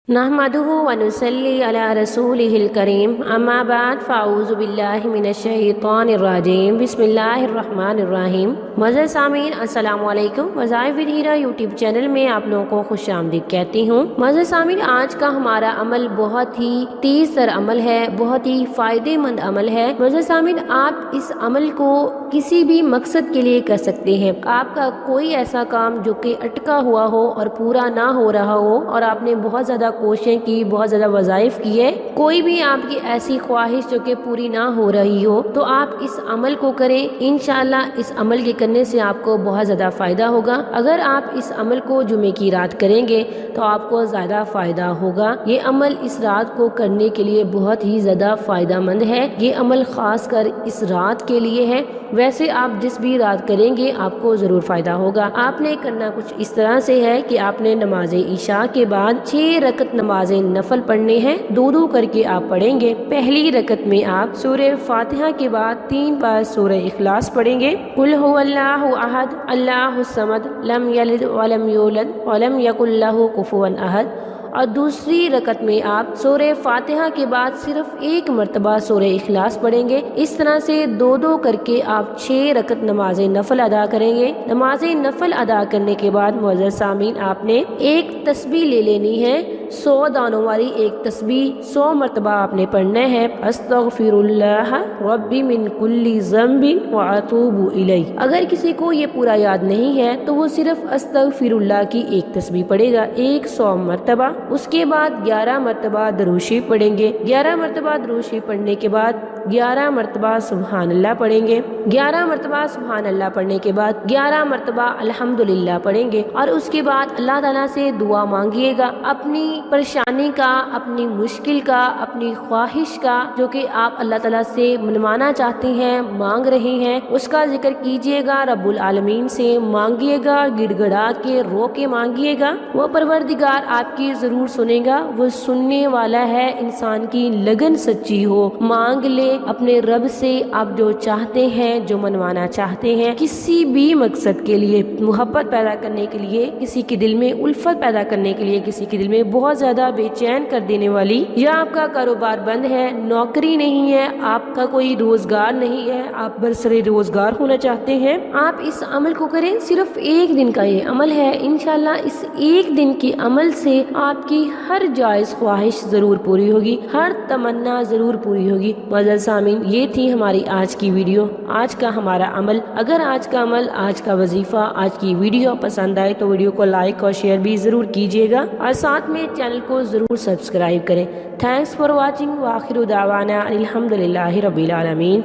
نحمده ونصلي على رسوله الكريم اما بعد فاعوذ باللہ من الشیطان الرجیم بسم اللہ الرحمن الرحیم۔ معزز سامعین السلام علیکم۔ وظائف ود ہیرا یوٹیوب چینل میں آپ لوگوں کو خوش آمدید کہتی ہوں۔ معزز سامعین، آج کا ہمارا عمل بہت ہی تیز تر عمل ہے، بہت ہی فائدے مند عمل ہے۔ معزز سامعین، آپ اس عمل کو کسی بھی مقصد کے لیے کر سکتے ہیں۔ آپ کا کوئی ایسا کام جو کہ اٹکا ہوا ہو اور پورا نہ ہو رہا ہو اور آپ نے بہت زیادہ کوششیں کی، بہت زیادہ وظائف کی ہے، کوئی بھی آپ کی ایسی خواہش جو کہ پوری نہ ہو رہی ہو، تو آپ اس عمل کو کریں۔ انشاءاللہ اس عمل کے کرنے سے آپ کو بہت زیادہ فائدہ ہوگا۔ اگر آپ اس عمل کو جمعے کی رات کریں گے تو آپ کو زیادہ فائدہ ہوگا۔ یہ عمل اس رات کو کرنے کے لیے بہت ہی زیادہ فائدہ مند ہے۔ یہ عمل خاص کر اس رات کے لیے ہے، ویسے آپ جس بھی رات کریں گے آپ کو ضرور فائدہ ہوگا۔ آپ نے کرنا کچھ اس طرح سے ہے کہ آپ نے نماز عشاء کے بعد 6 رکعت نماز نفل پڑھنے ہیں، دو کر کے آپ پڑھیں گے۔ پہلی رکعت میں آپ سورہ فاتحہ کے بعد 3 بار سورہ اخلاص پڑھیں گے، قل هو اللہ احد اللہ الصمد لم یلد ولم یولد ولم یکن لہ کفوا احد۔ اور دوسری رکعت میں آپ سورہ فاتحہ کے بعد صرف 1 مرتبہ سورہ اخلاص پڑھیں گے۔ اس طرح سے دو کر کے آپ 6 رکعت نماز نفل ادا کریں گے۔ نماز نفل ادا کرنے کے بعد معزز سامعین، آپ نے ایک تسبیح لے لینی ہے، 100 دانوں والی ایک تسبیح 100 مرتبہ آپ نے پڑھنا ہے، استغفر اللہ ربی من کل ذنب واتوب الیہ۔ اگر کسی کو یہ پورا یاد نہیں ہے تو وہ صرف استغفر اللہ کی ایک تسبیح پڑھے گا 100 مرتبہ۔ اس کے بعد 11 مرتبہ درود شریف پڑھیں گے۔ 11 مرتبہ درود شریف پڑھنے کے بعد 11 مرتبہ سبحان اللہ پڑھیں گے۔ 11 مرتبہ سبحان اللہ پڑھنے کے بعد 11 مرتبہ الحمدللہ پڑھیں گے، اور اس کے بعد اللہ تعالیٰ سے دعا مانگیے گا، اپنی پریشانی کا، اپنی مشکل کا، اپنی خواہش کا، جو کہ آپ اللہ تعالیٰ سے منوانا چاہتے ہیں، مانگ رہے ہیں، اس کا ذکر کیجیے گا، رب العالمین سے مانگیے گا، گڑ گڑا کے رو کے مانگیے گا۔ وہ پروردگار آپ کی ضرور سنے گا، وہ سننے والا ہے۔ انسان کی لگن سچی ہو، مانگ لے اپنے رب سے آپ جو چاہتے ہیں، جو منوانا چاہتے ہیں، کسی بھی مقصد کے لیے، محبت پیدا کرنے کے لیے، کسی کے دل میں الفت پیدا کرنے کے لیے، کسی کے دل میں بہت زیادہ بے چین کر دینے والی، یا آپ کا کاروبار بند ہے، نوکری نہیں ہے، آپ کا کوئی روزگار نہیں ہے، آپ برسر روزگار ہونا چاہتے ہیں، آپ اس عمل کو کریں۔ صرف 1 دن کا یہ عمل ہے، انشاءاللہ اس 1 دن کے عمل سے آپ کی ہر جائز خواہش ضرور پوری ہوگی، ہر تمنا ضرور پوری ہوگی۔ معزز سامعین، یہ تھی ہماری آج کی ویڈیو، آج کا ہمارا عمل۔ اگر آج کا عمل، آج کا وظیفہ، آج کی ویڈیو پسند آئے تو ویڈیو کو لائک اور شیئر بھی ضرور کیجیے گا، اور ساتھ میں چینل کو ضرور سبسکرائب کریں۔ تھینکس فار واچنگ، وآخر دعوانا الحمدللہ رب العالمین۔